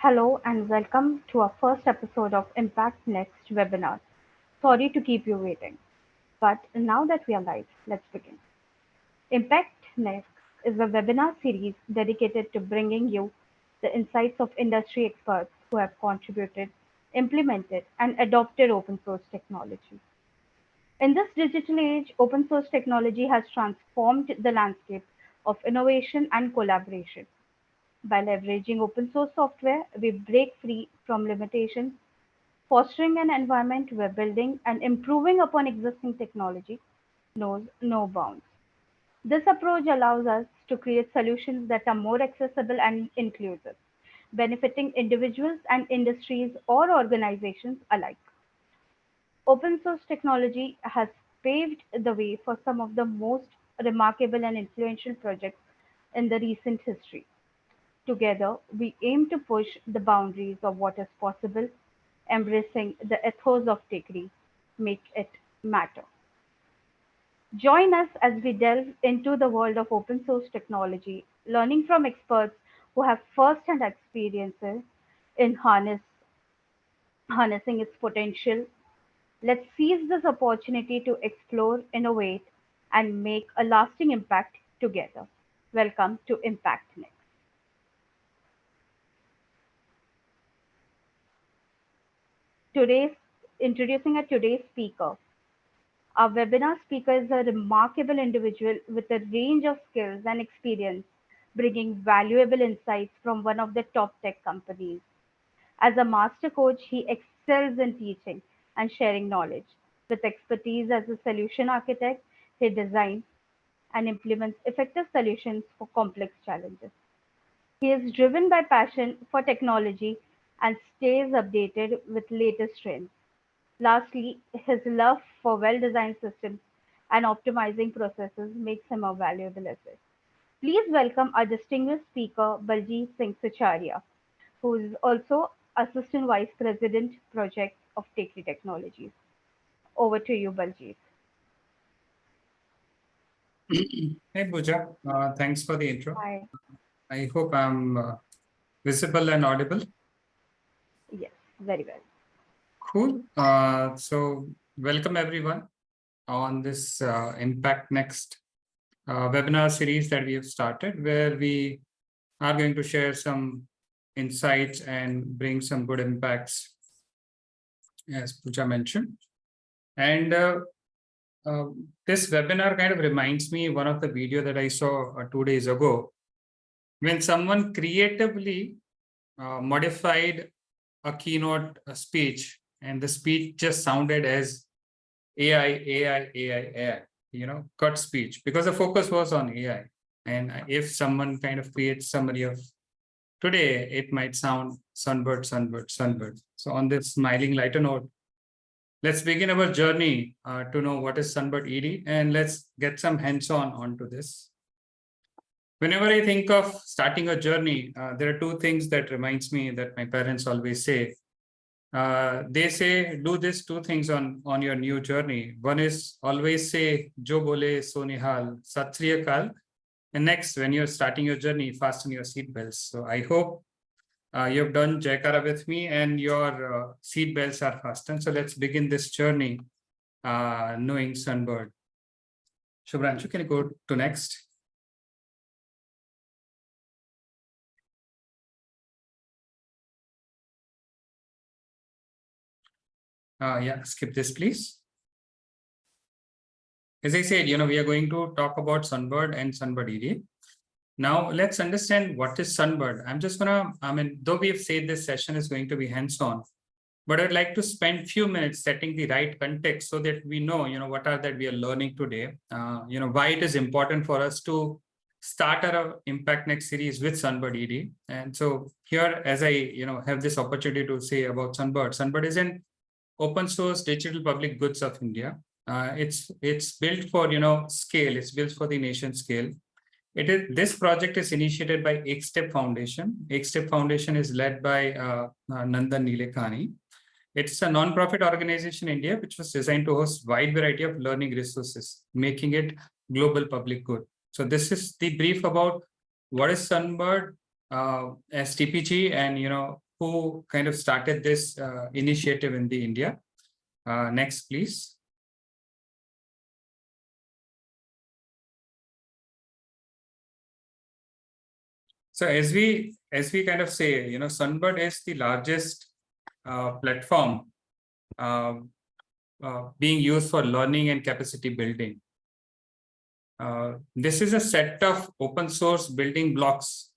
Hello and welcome to our first episode of Impact Next webinar. Sorry to keep you waiting, but now that we are live, let's begin. Impact Next is a webinar series dedicated to bringing you the insights of industry experts who have contributed, implemented, and adopted open source technology. In this digital age, open source technology has transformed the landscape of innovation and collaboration. By leveraging open source software, we break free from limitations, fostering an environment where building and improving upon existing technology knows no bounds. This approach allows us to create solutions that are more accessible and inclusive, benefiting individuals and industries or organizations alike. Open source technology has paved the way for some of the most remarkable and influential projects in the recent history. Together, we aim to push the boundaries of what is possible, embracing the ethos of Tekdi, make it matter. Join us as we delve into the world of open source technology, learning from experts who have first-hand experiences in harnessing its potential. Let's seize this opportunity to explore, innovate, and make a lasting impact together. Welcome to Impact Next. Today's Introducing today's speaker. Our webinar speaker is a remarkable individual with a range of skills and experience, bringing valuable insights from one of the top tech companies. As a master coach, he excels in teaching and sharing knowledge. With expertise as a solution architect, he designs and implements effective solutions for complex challenges. He is driven by passion for technology and stays updated with latest trends. Lastly, his love for well-designed systems and optimizing processes makes him a valuable asset. Please welcome our distinguished speaker, BaljeetSingh Sucharia, who is also Assistant Vice President Projects of Tekdi Technologies. Over to you, Baljeet. Hey Pooja, thanks for the intro. Hi. I hope I'm visible and audible. Yes, very well. Cool. So welcome everyone on this Impact Next webinar series that we have started, where we are going to share some insights and bring some good impacts, as Pooja mentioned. And this webinar kind of reminds me one of the video that I saw 2 days ago, when someone creatively modified a keynote speech, and the speech just sounded as AI, cut speech, because the focus was on AI. And if someone kind of creates summary of today, it might sound Sunbird, Sunbird, Sunbird. So on this smiling lighter note, let's begin our journey to know what is Sunbird ED, and let's get some hands-on onto this. Whenever I think of starting a journey, there are two things that reminds me that my parents always say. They say, do these two things on your new journey. One is always say, Jo bole so nihal, Sat Sri Akal. And next, when you're starting your journey, fasten your seatbelts. So I hope you've done Jaikara with me and your seatbelts are fastened. So let's begin this journey knowing Sunbird. Shubhranshu, can you go to next? Yeah, skip this, please. As I said, we are going to talk about Sunbird and Sunbird ED. Now, let's understand what is Sunbird. I'm just though we have said this session is going to be hands-on, but I'd like to spend few minutes setting the right context so that we know, what are that we are learning today, why it is important for us to start our Impact Next series with Sunbird ED. And so here, as I, have this opportunity to say about Sunbird, Sunbird is an open source digital public goods of India. It's built for, scale. It's built for the nation scale. This project is initiated by Ekstep Foundation. Ekstep Foundation is led by Nandan Nilekhani. It's a non-profit organization in India, which was designed to host wide variety of learning resources, making it global public good. So this is the brief about what is Sunbird as TPG, and who kind of started this initiative in the India. Next, please. So as we kind of say, Sunbird is the largest platform being used for learning and capacity building. This is a set of open source building blocks,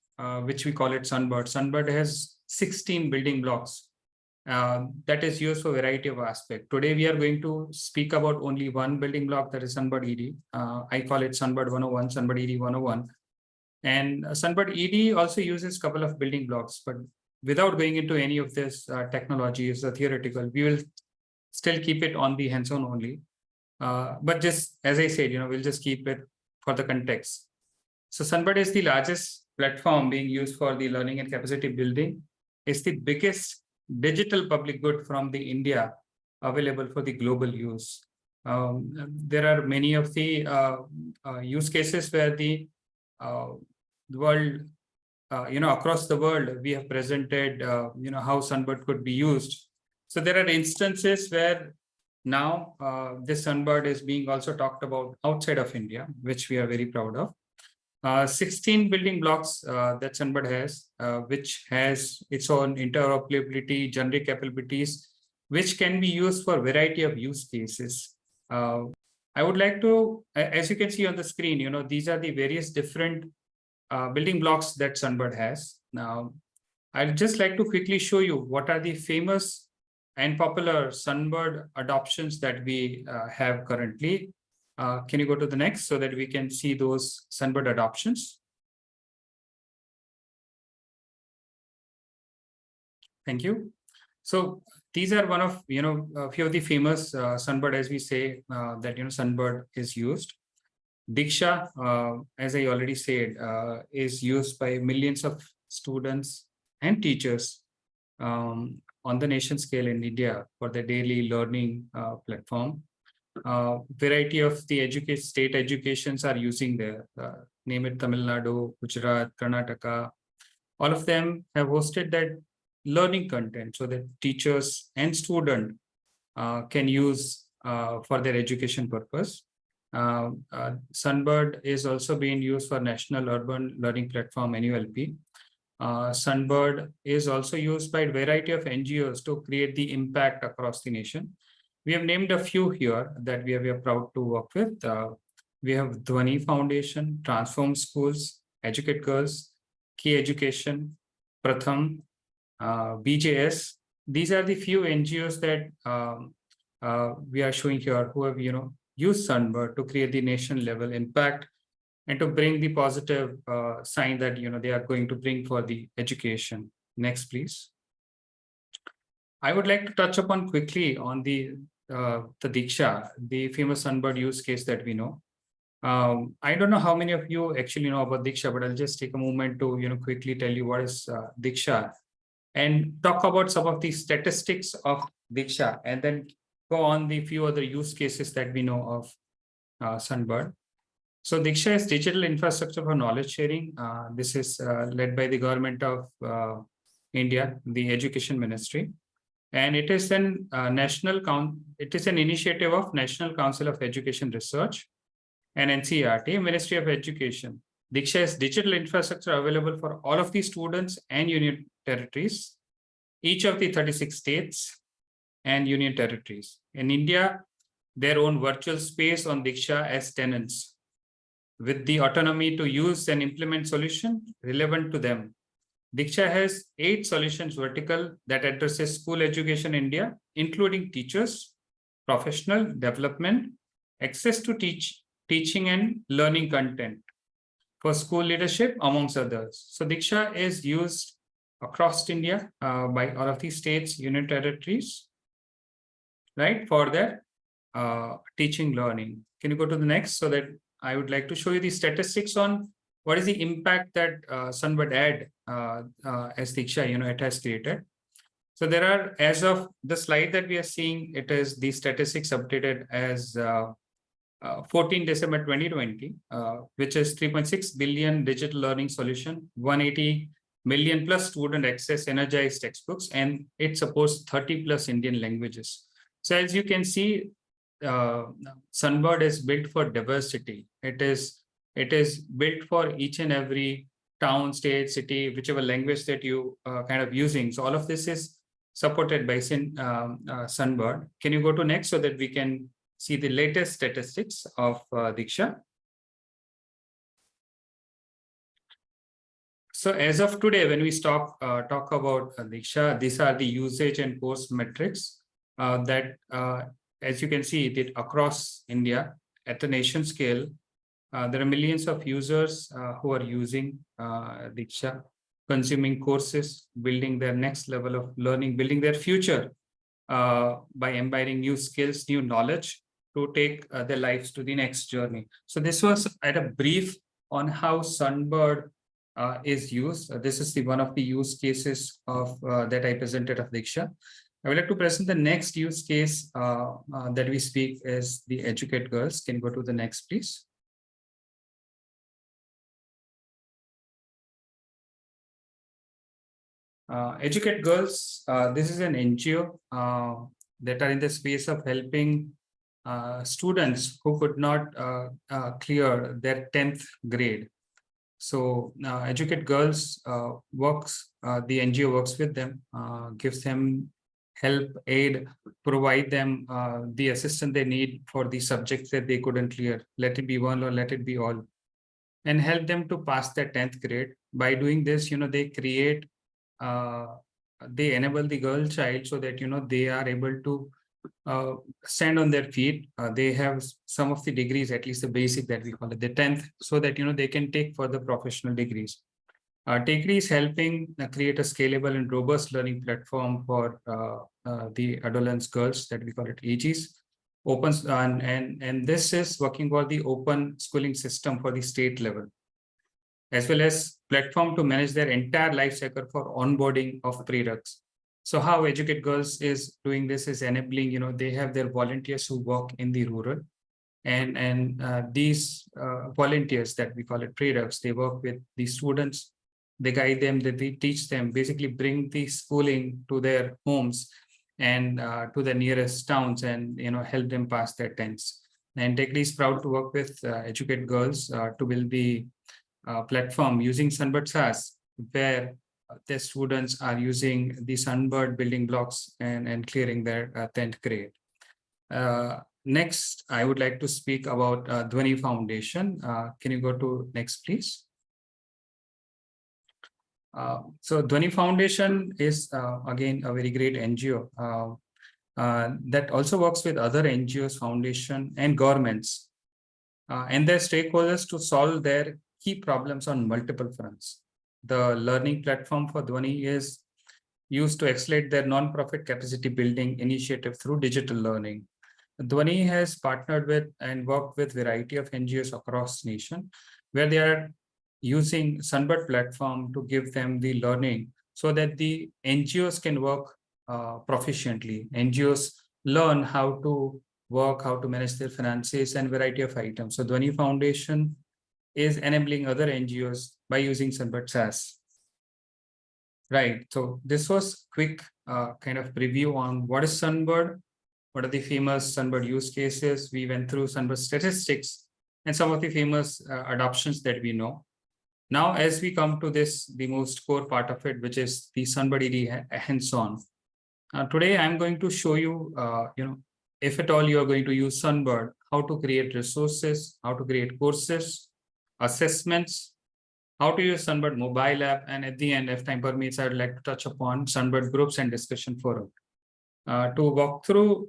which we call it Sunbird. Sunbird has 16 building blocks that is used for a variety of aspects. Today, we are going to speak about only one building block, that is Sunbird ED. I call it Sunbird 101, Sunbird ED 101. And Sunbird ED also uses a couple of building blocks, but without going into any of this technologies or theoretical, we will still keep it on the hands-on only. But just as I said, we'll just keep it for the context. So Sunbird is the largest platform being used for the learning and capacity building. It's the biggest digital public good from the India available for the global use. There are many of the use cases where the world, across the world, we have presented, how Sunbird could be used. So there are instances where now this Sunbird is being also talked about outside of India, which we are very proud of. 16 building blocks that Sunbird has, which has its own interoperability, generic capabilities, which can be used for a variety of use cases. I would like to, as you can see on the screen, these are the various different building blocks that Sunbird has. Now, I'd just like to quickly show you what are the famous and popular Sunbird adoptions that we have currently. Can you go to the next so that we can see those Sunbird adoptions? Thank you. So these are one of, a few of the famous Sunbird, as we say, that, Sunbird is used. Diksha, as I already said, is used by millions of students and teachers on the nation scale in India for the daily learning platform. Variety of the state educations are using there. Name it Tamil Nadu, Gujarat, Karnataka. All of them have hosted that learning content so that teachers and students can use for their education purpose. Sunbird is also being used for National Urban Learning Platform, NULP. Sunbird is also used by a variety of NGOs to create the impact across the nation. We have named a few here that we are proud to work with. We have Dhwani Foundation, Transform Schools, Educate Girls, Key Education, Pratham, BJS. These are the few NGOs that we are showing here who have, used Sunbird to create the nation level impact and to bring the positive sign that, they are going to bring for the education. Next, please. I would like to touch upon quickly on the Diksha, the famous Sunbird use case that we know. I don't know how many of you actually know about Diksha, but I'll just take a moment to, quickly tell you what is Diksha and talk about some of the statistics of Diksha and then go on the few other use cases that we know of Sunbird. So Diksha is digital infrastructure for knowledge sharing. This is led by the government of India, the Education Ministry. And it is an initiative of National Council of Education Research and NCERT, Ministry of Education. Diksha is digital infrastructure available for all of the students and union territories, each of the 36 states and union territories. In India, their own virtual space on Diksha as tenants, with the autonomy to use and implement solution relevant to them. Diksha has 8 solutions vertical that addresses school education in India, including teachers, professional development, access to teaching and learning content for school leadership, amongst others. So Diksha is used across India by all of these states, union territories, right, for their teaching learning. Can you go to the next so that I would like to show you the statistics on what is the impact that Sunbird ad as Diksha, it has created. So there are, as of the slide that we are seeing, it is the statistics updated as 14 December 2020, which is 3.6 billion digital learning solution, 180 million plus student access energized textbooks, and it supports 30 plus Indian languages. So as you can see, Sunbird is built for diversity. It is built for each and every town, state, city, whichever language that you kind of using. So all of this is supported by Sunbird. Can you go to next so that we can see the latest statistics of Diksha? So as of today, when we talk about Diksha, these are the usage and course metrics that, as you can see, that across India at the nation scale, there are millions of users who are using Diksha, consuming courses, building their next level of learning, building their future by imbibing new skills, new knowledge to take their lives to the next journey. So this was at a brief on how Sunbird is used. This is one of the use cases of that I presented of Diksha. I would like to present the next use case that we speak is the Educate Girls. Can you go to the next, please? Educate Girls, this is an NGO that are in the space of helping students who could not clear their 10th grade. So Educate Girls the NGO works with them, gives them help, aid, provide them the assistance they need for the subjects that they couldn't clear, let it be one or let it be all, and help them to pass their 10th grade. By doing this, they create, they enable the girl child so that, they are able to stand on their feet. They have some of the degrees, at least the basic that we call it, the 10th, so that, they can take further professional degrees. Tekdi is helping create a scalable and robust learning platform for the adolescent girls that we call it AGs. Opens and this is working for the open schooling system for the state level, as well as platform to manage their entire life cycle for onboarding of prereqs. So how Educate Girls is doing this is enabling, they have their volunteers who work in the rural, and these volunteers that we call it prereqs, they work with the students, they guide them, they teach them, basically bring the schooling to their homes and to the nearest towns, and help them pass their 10s. And Tekdi is proud to work with Educate Girls to build the platform using Sunbird SaaS, where the students are using the Sunbird building blocks and clearing their 10th grade. Next, I would like to speak about Dhwani Foundation. Can you go to next, please? So Dhwani Foundation is again a very great NGO that also works with other NGOs, foundation, and governments and their stakeholders to solve their key problems on multiple fronts. The learning platform for Dhwani is used to accelerate their non-profit capacity building initiative through digital learning. Dhwani has partnered with and worked with a variety of NGOs across nation, where they are using Sunbird platform to give them the learning so that the NGOs can work proficiently. NGOs learn how to work, how to manage their finances and variety of items. So Dhwani Foundation is enabling other NGOs by using Sunbird SaaS. Right. So this was quick kind of preview on what is Sunbird, what are the famous Sunbird use cases. We went through Sunbird statistics and some of the famous adoptions that we know. Now, as we come to this, the most core part of it, which is the Sunbird ED hands-on. Today, I'm going to show you, if at all you are going to use Sunbird, how to create resources, how to create courses, assessments, how to use Sunbird mobile app, and at the end, if time permits, I would like to touch upon Sunbird groups and discussion forum. To walk through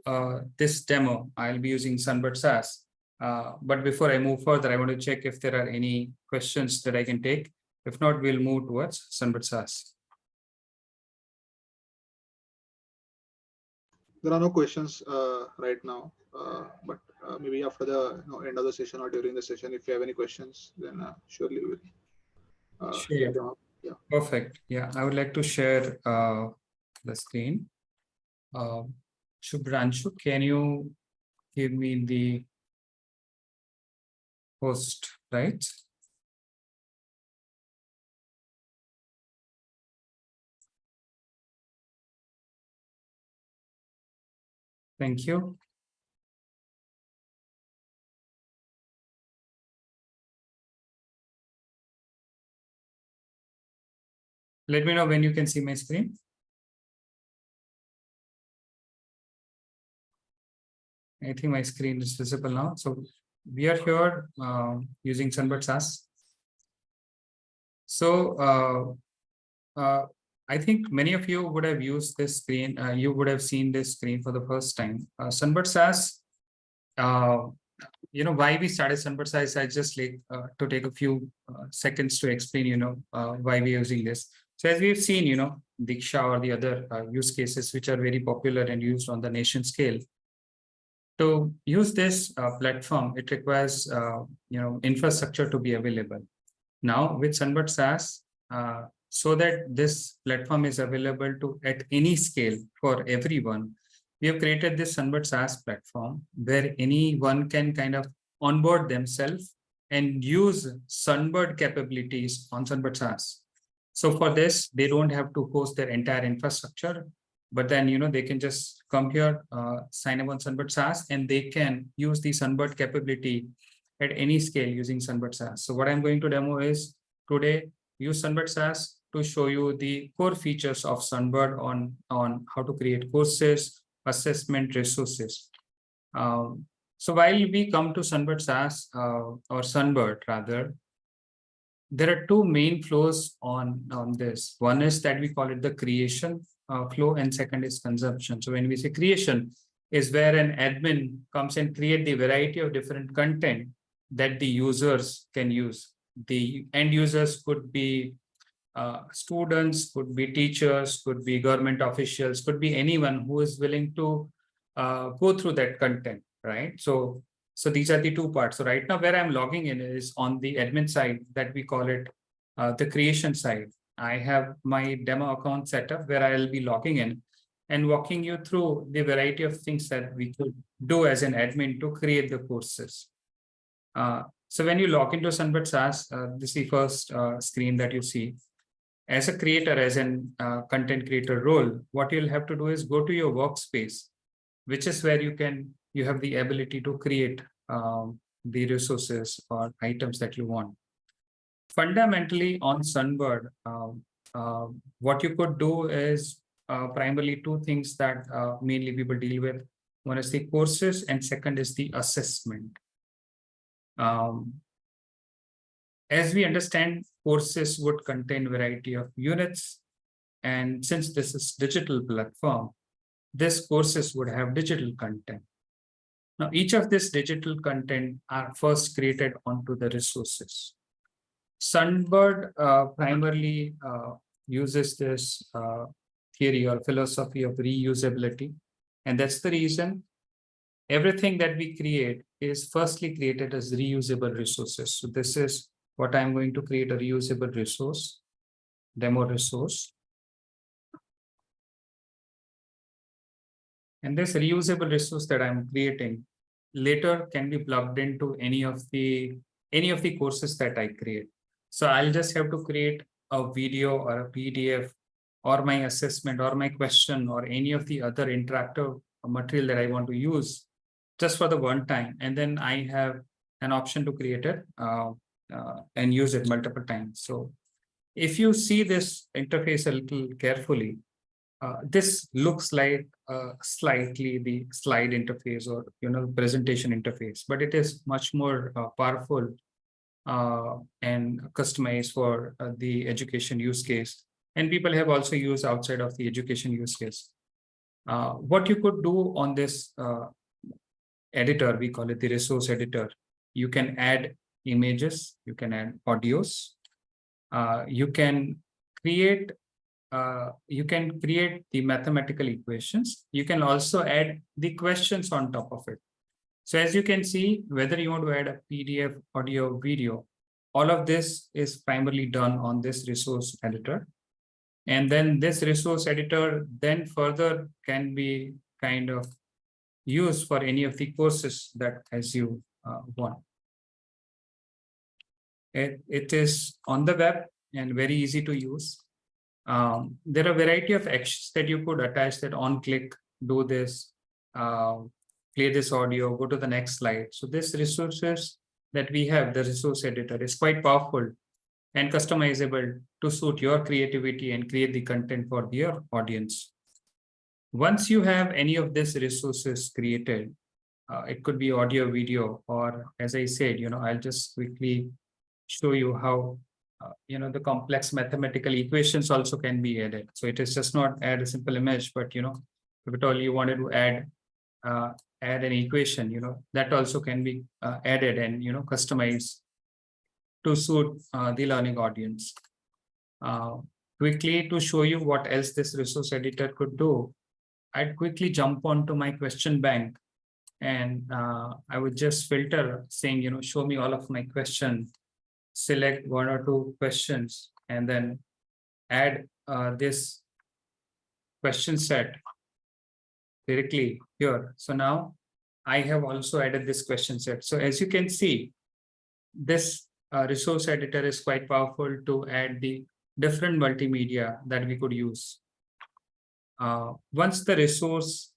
this demo, I'll be using Sunbird SaaS. But before I move further, I want to check if there are any questions that I can take. If not, we'll move towards Sunbird SaaS. There are no questions right now, but maybe after the end of the session or during the session, if you have any questions, then surely we'll share them up. Yeah. Perfect. Yeah, I would like to share the screen. Shubhranshu, can you give me the host, right? Thank you. Let me know when you can see my screen. I think my screen is visible now. So we are here using Sunbird SaaS. So I think many of you would have used this screen. You would have seen this screen for the first time. Sunbird SaaS, why we started Sunbird SaaS, I just like to take a few seconds to explain, why we're using this. So as we've seen, Diksha or the other use cases which are very popular and used on the nation scale. To use this platform, it requires infrastructure to be available. Now with Sunbird SaaS, so that this platform is available to at any scale for everyone, we have created this Sunbird SaaS platform where anyone can kind of onboard themselves and use Sunbird capabilities on Sunbird SaaS. So for this, they don't have to host their entire infrastructure, but then they can just come here, sign up on Sunbird SaaS, and they can use the Sunbird capability at any scale using Sunbird SaaS. So what I'm going to demo is today use Sunbird SaaS to show you the core features of Sunbird on how to create courses, assessment, resources. So while we come to Sunbird SaaS or Sunbird rather, there are two main flows on this. One is that we call it the creation flow, and second is consumption. So when we say creation is where an admin comes and create the variety of different content that the users can use. The end users could be students, could be teachers, could be government officials, could be anyone who is willing to go through that content, right? So these are the two parts. So right now where I'm logging in is on the admin side, that we call it the creation side. I have my demo account set up where I'll be logging in and walking you through the variety of things that we could do as an admin to create the courses. So when you log into Sunbird SaaS, this is the first screen that you see. As a creator, as an content creator role, what you'll have to do is go to your workspace, which is where you have the ability to create the resources or items that you want. Fundamentally on Sunbird, what you could do is primarily two things that mainly people deal with. One is the courses and second is the assessment. As we understand, courses would contain variety of units, and since this is digital platform, this courses would have digital content. Now, each of this digital content are first created onto the resources. Sunbird primarily uses this theory or philosophy of reusability, and that's the reason everything that we create is firstly created as reusable resources. So this is what I'm going to create, a reusable resource, demo resource. And this reusable resource that I'm creating later can be plugged into any of the courses that I create. So I'll just have to create a video or a PDF or my assessment or my question or any of the other interactive material that I want to use just for the one time. And then I have an option to create it and use it multiple times. So if you see this interface a little carefully, this looks like slightly the slide interface or presentation interface, but it is much more powerful and customized for the education use case. And people have also used outside of the education use case. What you could do on this editor, we call it the resource editor. You can add images, you can add audios, you can create the mathematical equations. You can also add the questions on top of it. So as you can see, whether you want to add a PDF, audio, video, all of this is primarily done on this resource editor. And then this resource editor then further can be kind of used for any of the courses that as you want. It is on the web and very easy to use. There are a variety of actions that you could attach, that on click, do this, play this audio, go to the next slide. So this resources that we have, the resource editor, is quite powerful and customizable to suit your creativity and create the content for your audience. Once you have any of these resources created, it could be audio, video, or as I said, I'll just quickly show you how, the complex mathematical equations also can be added. So it is just not add a simple image, but, if at all you wanted to add an equation, that also can be added and, customized to suit the learning audience. Quickly to show you what else this resource editor could do, I'd quickly jump onto my question bank and I would just filter saying, show me all of my questions, select one or two questions, and then add this question set directly here. So now I have also added this question set. So as you can see, this resource editor is quite powerful to add the different multimedia that we could use. Once the resource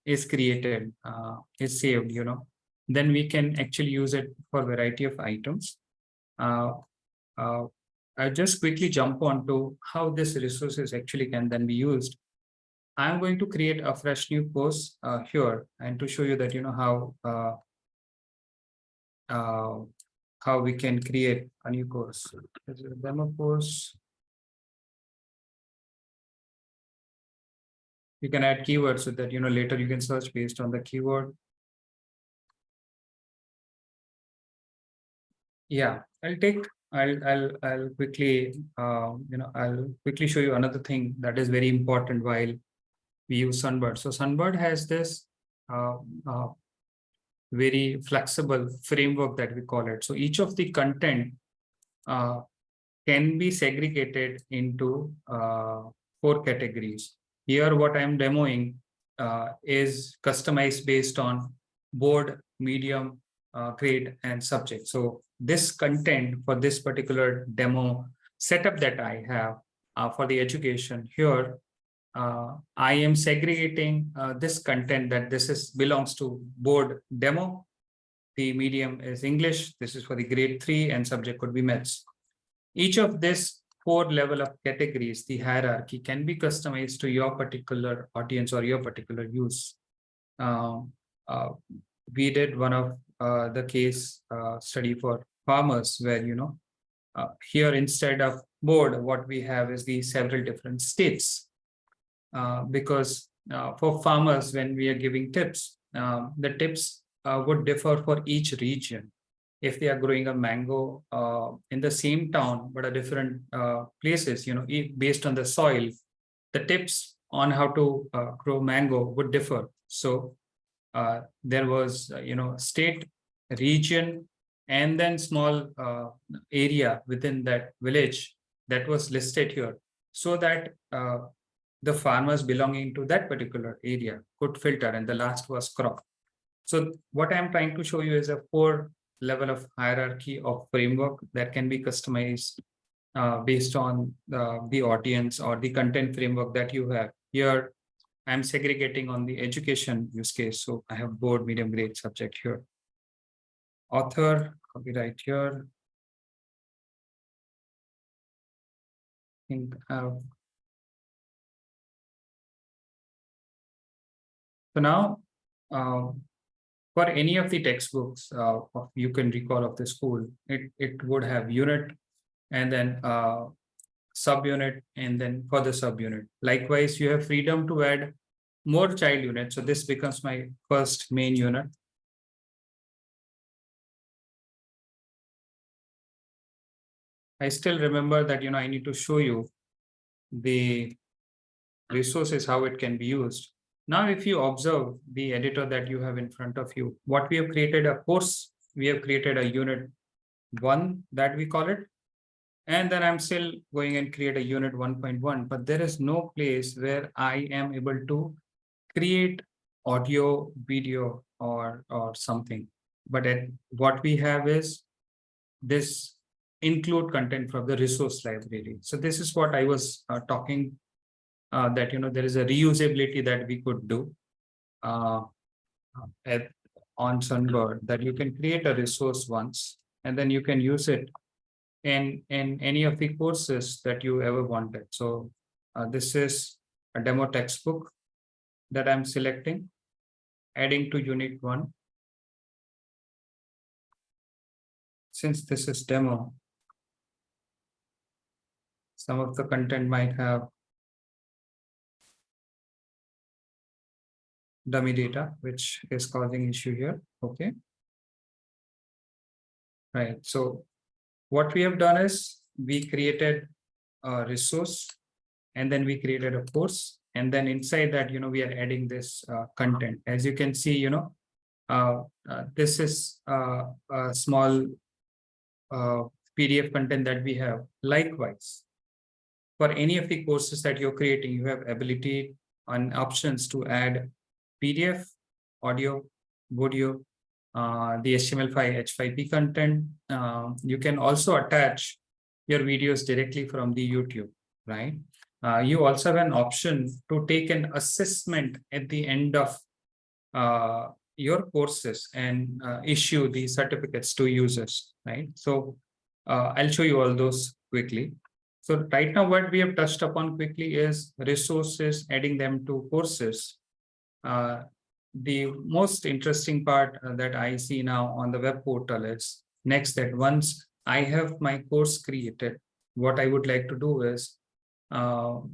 is created, is saved, then we can actually use it for a variety of items. I'll just quickly jump on to how this resources actually can then be used. I'm going to create a fresh new course here and to show you that, how we can create a new course. This is a demo course. You can add keywords so that, later you can search based on the keyword. Yeah, I'll quickly, I'll quickly show you another thing that is very important while we use Sunbird. So Sunbird has this very flexible framework that we call it. So each of the content can be segregated into 4 categories. Here, what I'm demoing is customized based on board, medium, grade, and subject. So this content for this particular demo setup that I have for the education here, I am segregating this content that this belongs to board demo. The medium is English. This is for the grade 3 and subject could be maths. Each of this 4 level of categories, the hierarchy can be customized to your particular audience or your particular use. We did one of the case study for farmers where, here instead of board, what we have is the several different states. Because for farmers, when we are giving tips, the tips would differ for each region. If they are growing a mango in the same town, but at different places, based on the soil, the tips on how to grow mango would differ. So there was, state, region, and then small area within that village that was listed here, so that the farmers belonging to that particular area could filter, and the last was crop. So what I'm trying to show you is a 4 level of hierarchy of framework that can be customized based on the audience or the content framework that you have. Here, I'm segregating on the education use case. So I have board, medium, grade, subject here. Author, copyright here. I think so now, for any of the textbooks you can recall of the school, it would have unit and then subunit and then further subunit. Likewise, you have freedom to add more child units. So this becomes my first main unit. I still remember that, I need to show you the resources, how it can be used. Now, if you observe the editor that you have in front of you, what we have created a course, we have created a unit 1 that we call it. And then I'm still going and create a unit 1.1, but there is no place where I am able to create audio, video, or something. But what we have is this include content from the resource library. So this is what I was talking that, there is a reusability that we could do. on Sunbird that you can create a resource once, and then you can use it in any of the courses that you ever wanted. So this is a demo textbook that I'm selecting, adding to unit 1. Since this is demo, some of the content might have dummy data, which is causing issue here. Okay. Right. So what we have done is we created a resource, and then we created a course, and then inside that, we are adding this content. As you can see, this is a small PDF content that we have. Likewise, for any of the courses that you're creating, you have ability and options to add PDF, audio, video, the HTML5, H5P content. You can also attach your videos directly from the YouTube, right? You also have an option to take an assessment at the end of your courses and issue the certificates to users, right? So I'll show you all those quickly. So right now, what we have touched upon quickly is resources, adding them to courses. The most interesting part that I see now on the web portal is next, that once I have my course created, what I would like to do is do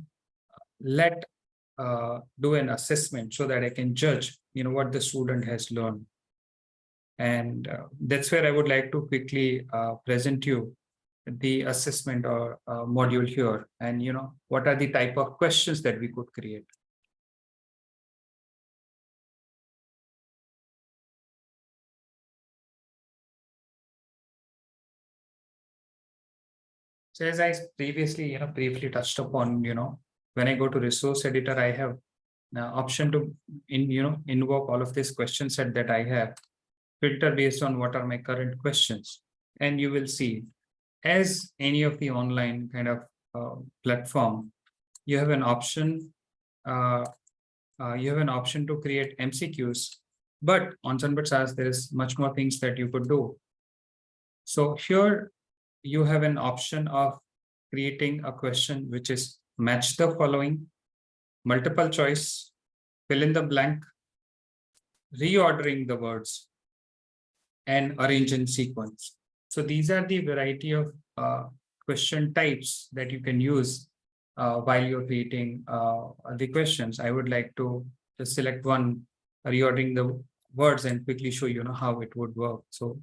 an assessment so that I can judge, what the student has learned. And that's where I would like to quickly present you the assessment or module here, and what are the type of questions that we could create. So as I previously, briefly touched upon, when I go to resource editor, I have the option to invoke all of these question set that I have, filter based on what are my current questions. And you will see, as any of the online kind of platform, you have an option. You have an option to create MCQs, but on Sunbird SaaS, there is much more things that you could do. So here you have an option of creating a question which is match the following, multiple choice, fill in the blank, reordering the words, and arrange in sequence. So these are the variety of question types that you can use while you're creating the questions. I would like to just select one, reordering the words, and quickly show you how it would work. So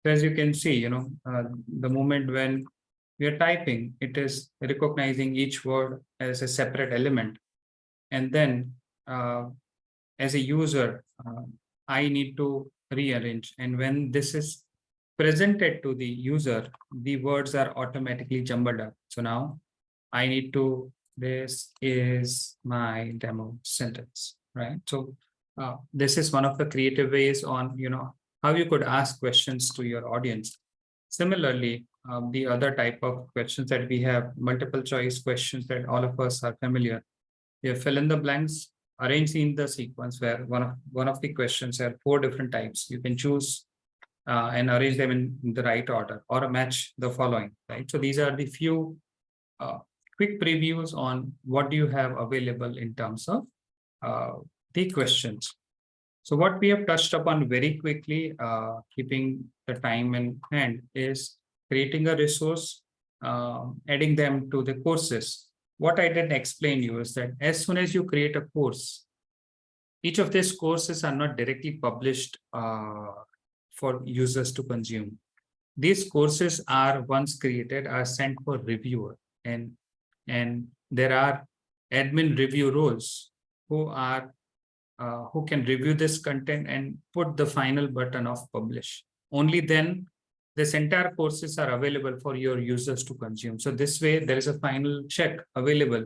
as you can see, the moment when we are typing, it is recognizing each word as a separate element. And then as a user, I need to rearrange. And when this is presented to the user, the words are automatically jumbled up. So now I need to, this is my demo sentence, right? So this is one of the creative ways on, how you could ask questions to your audience. Similarly, the other type of questions that we have, multiple choice questions that all of us are familiar. You fill in the blanks, arrange in the sequence, where one of the questions have 4 different types. You can choose and arrange them in the right order, or match the following, right? So these are the few quick previews on what do you have available in terms of the questions. So what we have touched upon very quickly, keeping the time in hand, is creating a resource, adding them to the courses. What I didn't explain you is that as soon as you create a course, each of these courses are not directly published for users to consume. These courses are, once created, are sent for reviewer, and there are admin review roles who are who can review this content and put the final button of publish. Only then this entire courses are available for your users to consume. So this way there is a final check available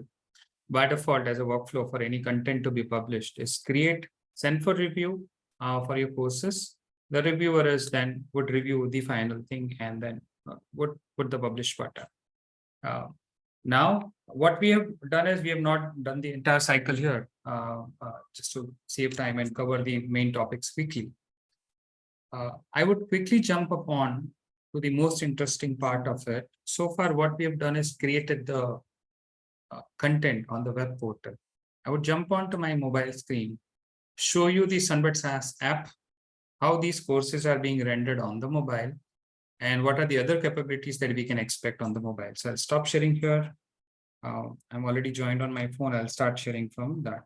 by default as a workflow for any content to be published is create, send for review for your courses. The reviewer is then would review the final thing and then would put the publish button. Now, what we have done is we have not done the entire cycle here just to save time and cover the main topics quickly. I would quickly jump upon to the most interesting part of it. So far, what we have done is created the content on the web portal. I would jump onto my mobile screen, show you the Sunbird SaaS app, how these courses are being rendered on the mobile, and what are the other capabilities that we can expect on the mobile. So I'll stop sharing here. I'm already joined on my phone. I'll start sharing from that.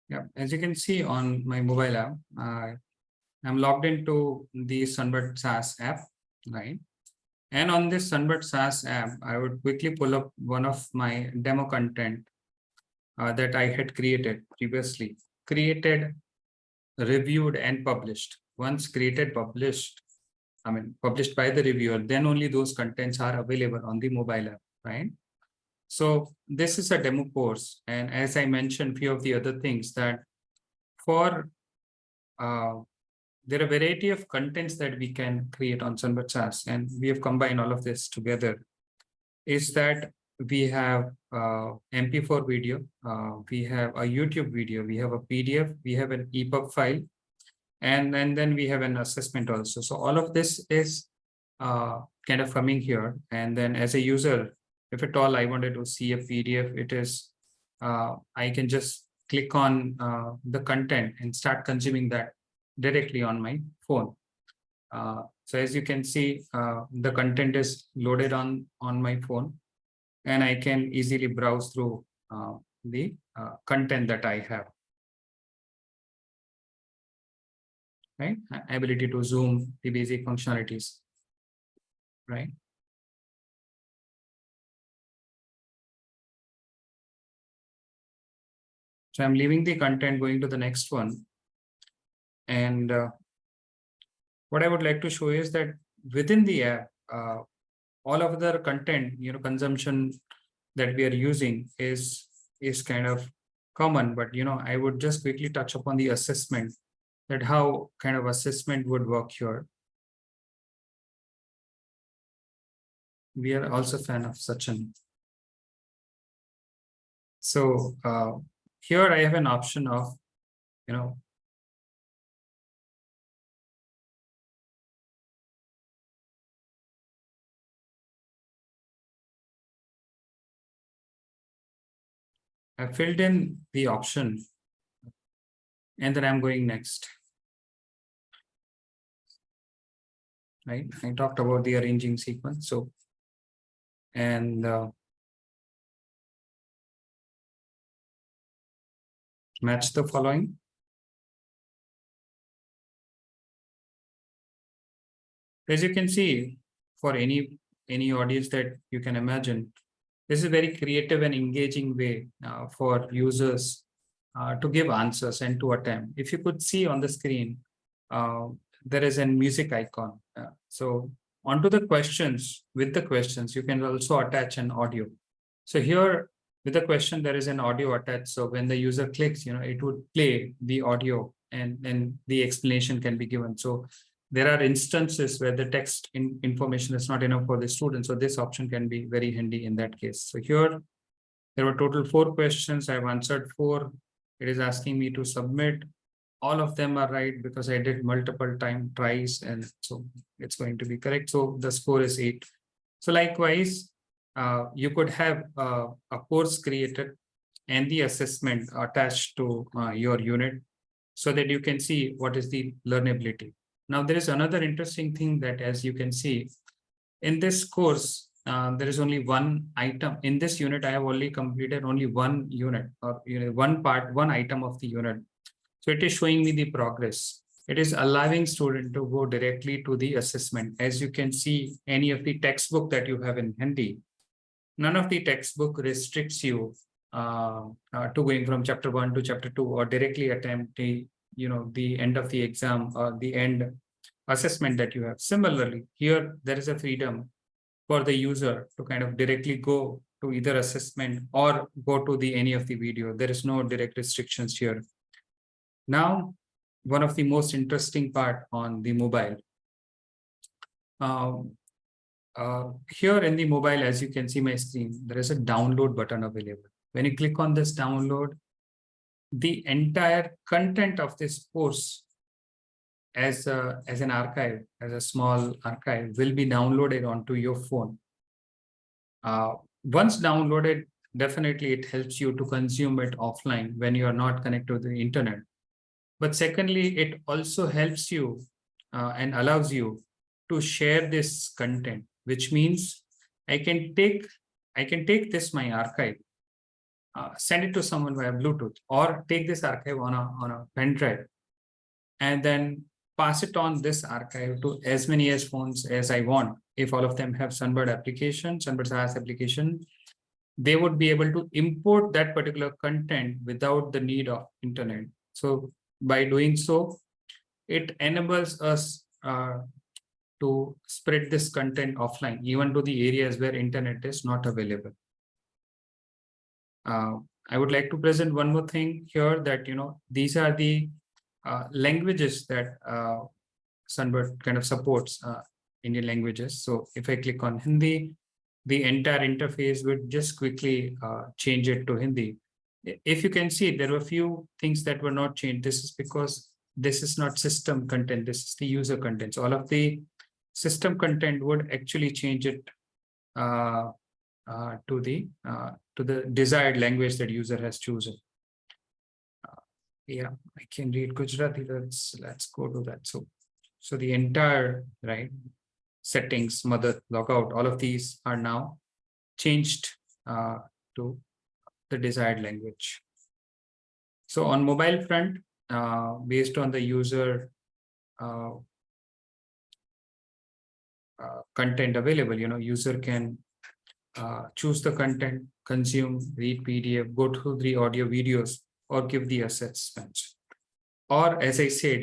Yeah, as you can see on my mobile app, I'm logged into the Sunbird SaaS app, right? And on this Sunbird SaaS app, I would quickly pull up one of my demo content that I had created previously, created, reviewed, and published. Once created, published, published by the reviewer, then only those contents are available on the mobile app, right? So this is a demo course. And as I mentioned, few of the other things that for there are a variety of contents that we can create on Sunbird SaaS, and we have combined all of this together. Is that we have MP4 video, we have a YouTube video, we have a PDF, we have an EPUB file, and then we have an assessment also. So all of this is kind of coming here. And then as a user, if at all I wanted to see a PDF, it is I can just click on the content and start consuming that directly on my phone. So as you can see, the content is loaded on my phone, and I can easily browse through the content that I have. Right, ability to zoom, the basic functionalities, right? So I'm leaving the content, going to the next one. And what I would like to show is that within the app, all of the content, consumption that we are using is kind of common, but I would just quickly touch upon the assessment, that how kind of assessment would work here. We are also a fan of Sachin. So here I have an option of, I filled in the option and then I'm going next. Right, I talked about the arranging sequence. So, and match the following. As you can see, for any audience that you can imagine, this is a very creative and engaging way for users to give answers and to attempt. If you could see on the screen, there is a music icon. So onto the questions, with the questions, you can also attach an audio. So here with the question, there is an audio attached. So when the user clicks, it would play the audio and then the explanation can be given. So there are instances where the text information is not enough for the student. So this option can be very handy in that case. So here, there were total 4 questions. I've answered 4. It is asking me to submit. All of them are right because I did multiple tries, and so it's going to be correct. So the score is 8. So likewise, you could have a course created and the assessment attached to your unit so that you can see what is the learnability. Now, there is another interesting thing that, as you can see, in this course, there is only one item in this unit. I have only completed only one unit, or one part, one item of the unit. So it is showing me the progress. It is allowing student to go directly to the assessment. As you can see, any of the textbook that you have in Hindi, none of the textbook restricts you to going from chapter 1 to chapter 2, or directly attempt the the end of the exam or the end assessment that you have. Similarly, here there is a freedom for the user to kind of directly go to either assessment or go to the any of the video. There is no direct restrictions here. Now, one of the most interesting part on the mobile. Here in the mobile, as you can see my screen, there is a download button available. When you click on this download, the entire content of this course as an archive, as a small archive, will be downloaded onto your phone. Once downloaded, definitely it helps you to consume it offline when you are not connected to the internet. But secondly, it also helps you and allows you to share this content, which means I can take this my archive, send it to someone via Bluetooth, or take this archive on a pen drive, and then pass it on this archive to as many as phones as I want. If all of them have Sunbird application, Sunbird SaaS application, they would be able to import that particular content without the need of internet. So by doing so, it enables us to spread this content offline, even to the areas where internet is not available. I would like to present one more thing here, that these are the languages that Sunbird kind of supports, Indian languages. So if I click on Hindi, the entire interface would just quickly change it to Hindi. If you can see, there were a few things that were not changed. This is because this is not system content, this is the user content. So all of the system content would actually change it to the desired language that user has chosen. Yeah, I can read Gujarati. Let's go to that. So the entire settings, mother, logout, all of these are now changed to the desired language. So on mobile front, based on the user content available, user can choose the content, consume, read PDF, go through the audio videos, or give the assessments. Or as I said,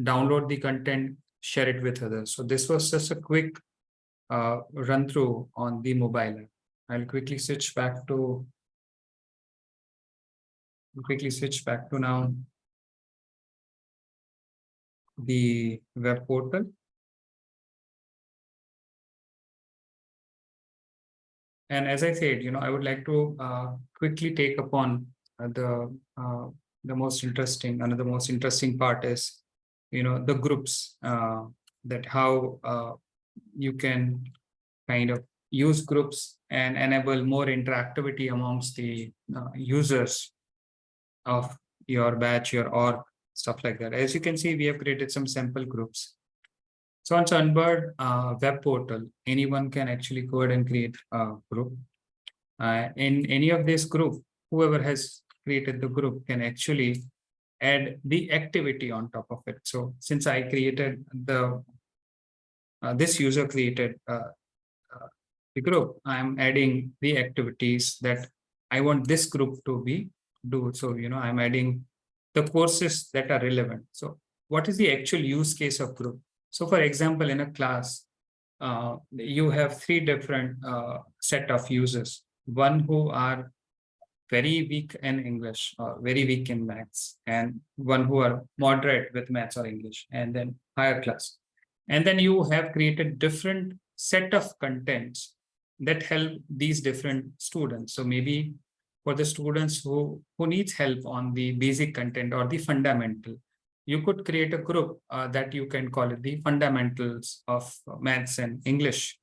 download the content, share it with others. So this was just a quick run through on the mobile app. I'll quickly switch back to now the web portal. And as I said, I would like to quickly take upon the most interesting, another most interesting part is, the groups, that how you can kind of use groups and enable more interactivity amongst the users of your batch, your org, stuff like that. As you can see, we have created some sample groups. So on Sunbird web portal, anyone can actually go ahead and create a group. In any of this group, whoever has created the group can actually add the activity on top of it. So since I created this user created the group, I'm adding the activities that I want this group to do. So, I'm adding the courses that are relevant. So what is the actual use case of group? So for example, in a class, you have three different set of users. One who are very weak in English or very weak in maths, and one who are moderate with maths or English, and then higher class. And then you have created different set of contents that help these different students. So maybe for the students who needs help on the basic content or the fundamental, you could create a group that you can call it the fundamentals of maths and English.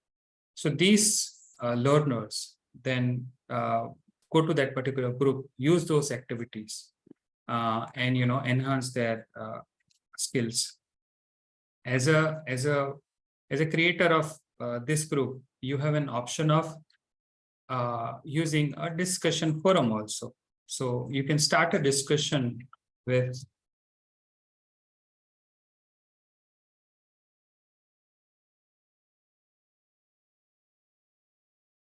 So these learners then go to that particular group, use those activities, and enhance their skills. As a creator of this group, you have an option of using a discussion forum also. So you can start a discussion with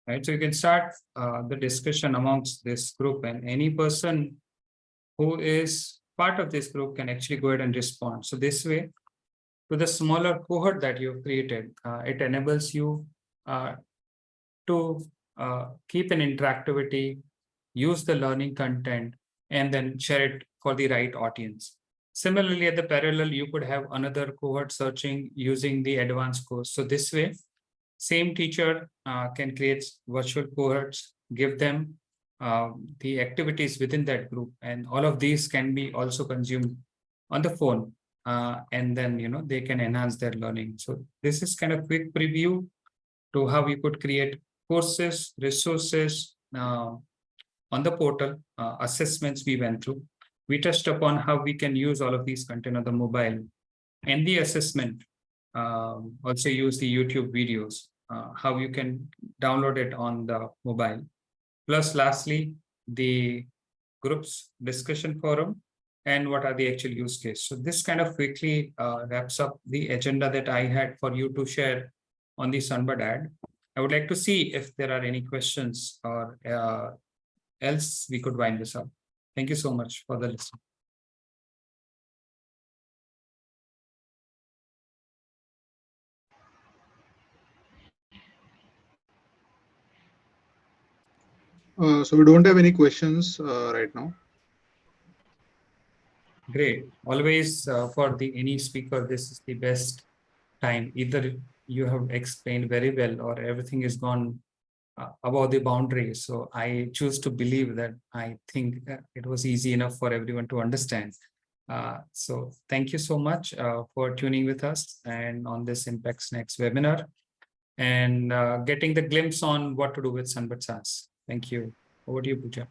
right. So you can start the discussion amongst this group, and any person who is part of this group can actually go ahead and respond. So this way, to the smaller cohort that you've created, it enables you to keep an interactivity, use the learning content, and then share it for the right audience. Similarly, at the parallel, you could have another cohort searching using the advanced course. So this way, same teacher can create virtual cohorts, give them the activities within that group, and all of these can be also consumed on the phone, and then they can enhance their learning. So this is kind of quick preview to how we could create courses, resources on the portal, assessments we went through. We touched upon how we can use all of these content on the mobile, and the assessment also use the YouTube videos, how you can download it on the mobile. Plus, lastly, the groups discussion forum and what are the actual use case. So this kind of quickly wraps up the agenda that I had for you to share on the Sunbird ad. I would like to see if there are any questions or else we could wind this up. Thank you so much for the listening. So we don't have any questions right now. Great. Always for the any speaker, this is the best time. Either you have explained very well or everything is gone above the boundary. So I choose to believe that I think it was easy enough for everyone to understand. So thank you so much for tuning with us and on this ImpactNXT webinar and getting the glimpse on what to do with Sunbird SaaS. Thank you. Over to you, Pooja.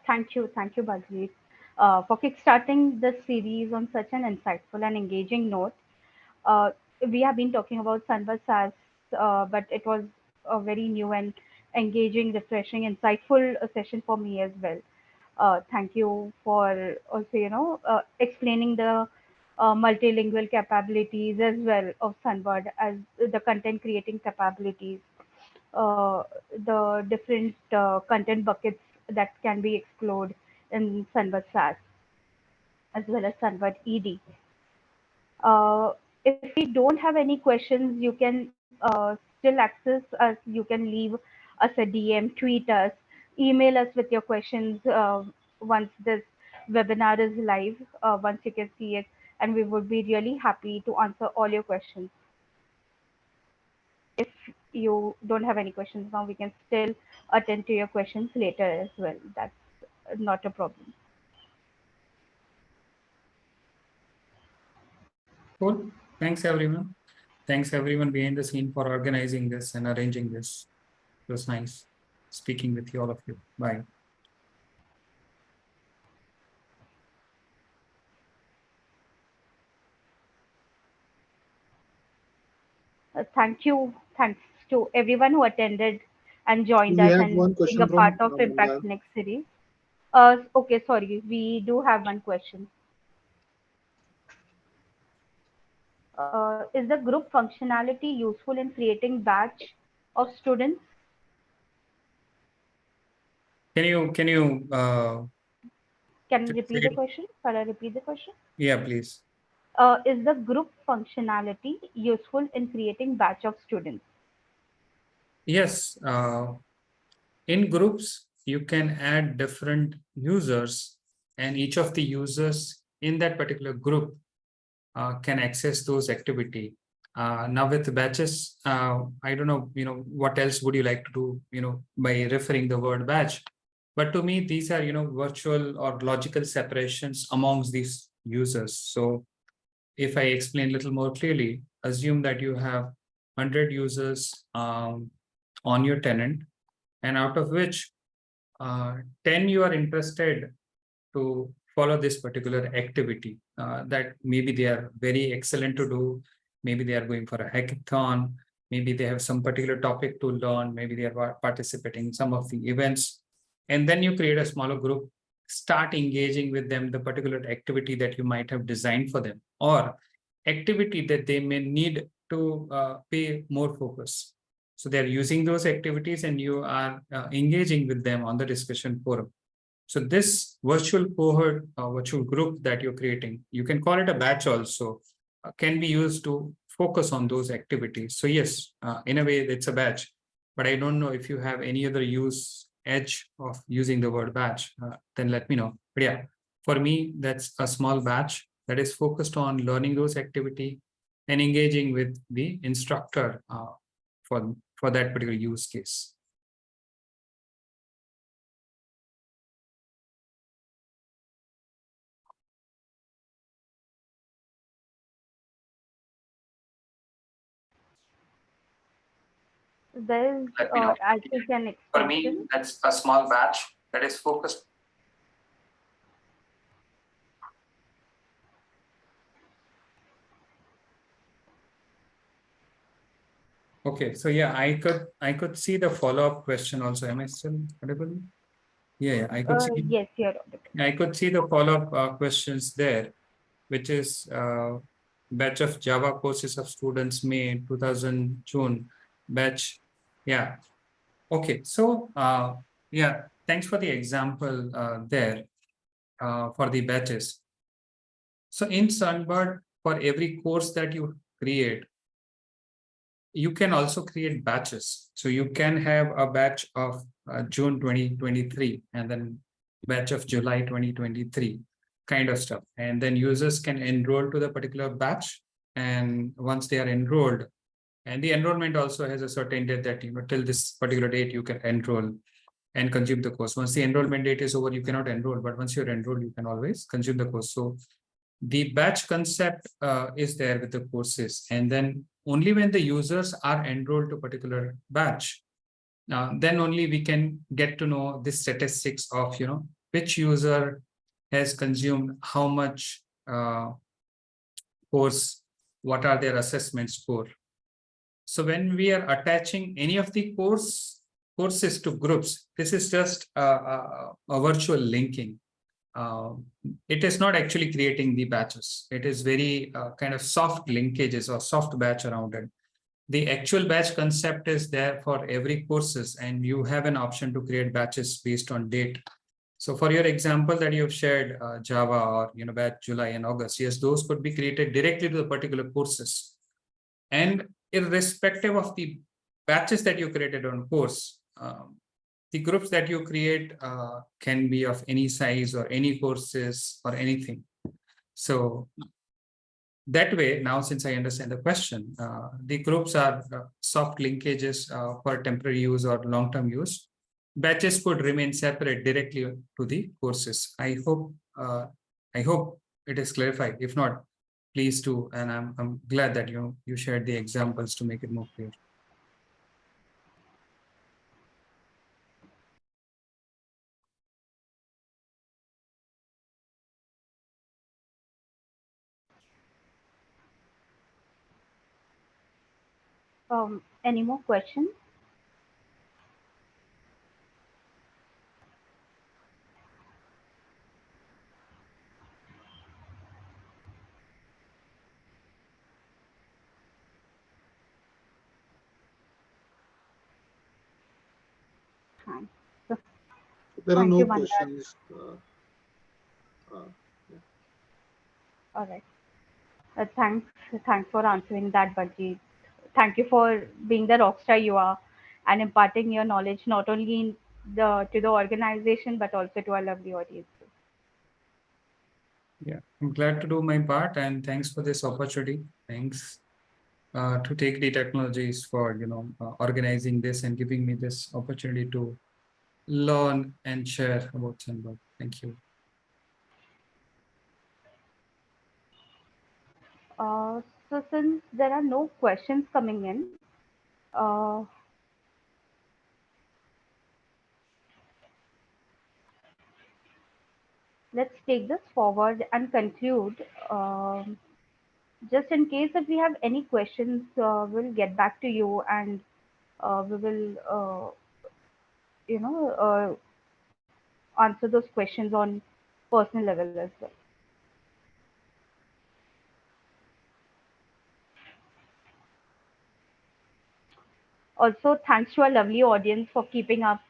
Thank you, Baljeet, for kickstarting this series on such an insightful and engaging note. Uh, we have been talking about Sunbird SaaS, but it was a very new and engaging, refreshing, insightful session for me as well. Thank you for also, explaining the multilingual capabilities as well of Sunbird as the content creating capabilities, the different content buckets that can be explored in Sunbird SaaS as well as Sunbird ED. If we don't have any questions, you can still access us. You can leave us a DM, tweet us, email us with your questions once this webinar is live, once you can see it. And we would be really happy to answer all your questions. If you don't have any questions now, we can still attend to your questions later as well. That's not a problem. Cool. Thanks, everyone. Thanks, everyone behind the scene for organizing this and arranging this. It was nice speaking with you, all of you. Bye. Thank you. Thanks to everyone who attended and joined We us have and one being a question part from of Impact Mumbai. Next series. Okay, sorry, we do have one question. Is the group functionality useful in creating batch of students? Can you Can you repeat the repeat? question? Shall I repeat the question? Yeah, please. Is the group functionality useful in creating batch of students? Yes. In groups, you can add different users, and each of the users in that particular group can access those activity. Now with the batches, I don't know, what else would you like to do, by referring the word batch. But to me, these are, virtual or logical separations amongst these users. So if I explain a little more clearly, assume that you have 100 users on your tenant, and out of which 10 you are interested to follow this particular activity that maybe they are very excellent to do, maybe they are going for a hackathon, maybe they have some particular topic to learn, maybe they are participating in some of the events, and then you create a smaller group, start engaging with them, the particular activity that you might have designed for them, or activity that they may need to pay more focus. So they're using those activities and you are engaging with them on the discussion forum. So this virtual cohort, virtual group that you're creating, you can call it a batch also, can be used to focus on those activities. So yes, in a way it's a batch, but I don't know if you have any other use edge of using the word batch, then let me know. But yeah, for me, that's a small batch that is focused on learning those activity and engaging with the instructor for that particular use case. There is, Let me know. I think, an For me, extension. that's a small batch that is focused. Okay, so yeah, I could see the follow-up question also. Am I still audible? Yeah, I could see. Yes, you're audible. I could see the follow-up questions there, which is batch of Java courses of students May 2000 June batch. Yeah. Okay. So yeah, thanks for the example there for the batches. So in Sunbird, for every course that you create, you can also create batches. So you can have a batch of June 2023 and then batch of July 2023 kind of stuff. And then users can enroll to the particular batch. And once they are enrolled, and the enrollment also has a certain date that, till this particular date, you can enroll and consume the course. Once the enrollment date is over, you cannot enroll, but once you're enrolled, you can always consume the course. So the batch concept is there with the courses, and then only when the users are enrolled to a particular batch, then only we can get to know the statistics of which user has consumed how much course, what are their assessment score. So when we are attaching any of the courses to groups, this is just a virtual linking. It is not actually creating the batches. It is very kind of soft linkages or soft batch around it. The actual batch concept is there for every courses, and you have an option to create batches based on date. So for your example that you've shared, Java or batch July and August, yes, those could be created directly to the particular courses. And irrespective of the batches that you created on course, the groups that you create can be of any size or any courses or anything. So that way, now since I understand the question, the groups are soft linkages for temporary use or long-term use. Batches could remain separate directly to the courses. I hope it is clarified. If not, please do. And I'm glad that you shared the examples to make it more clear. Any more questions? Fine. So, There are thank you, no Mandar. questions. Yeah. All right. Thanks for answering that, Baljeet. Thank you for being the rock star you are and imparting your knowledge not only to the organization but also to our lovely audience. Yeah, I'm glad to do my part, and thanks for this opportunity. Thanks to Tekdi Technologies for organizing this and giving me this opportunity to learn and share about Sunbird. Thank you. So since there are no questions coming in, uh, let's take this forward and conclude. just in case if we have any questions, we'll get back to you, and we will, you know, answer those questions on personal level as well. Also, thanks to our lovely audience for keeping up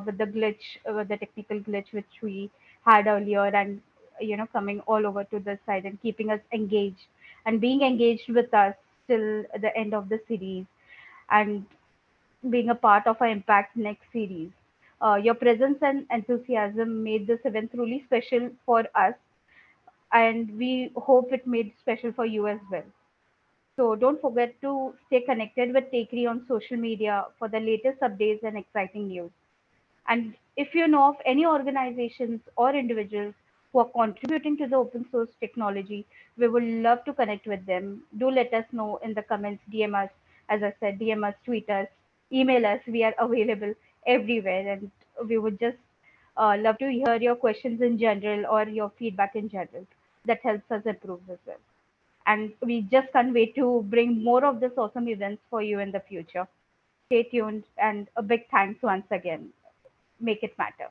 with the glitch, with the technical glitch which we had earlier, and coming all over to this side and keeping us engaged and being engaged with us till the end of the series, and being a part of our Impact Next series. Your presence and enthusiasm made this event truly special for us, and we hope it made special for you as well. So don't forget to stay connected with Tekri on social media for the latest updates and exciting news. And if you know of any organizations or individuals who are contributing to the open source technology, we would love to connect with them. Do let us know in the comments, DM us, as I said, DM us, tweet us, email us. We are available everywhere, and we would just love to hear your questions in general or your feedback in general. That helps us improve as well. And we just can't wait to bring more of this awesome events for you in the future. Stay tuned, and a big thanks once again. Make it matter.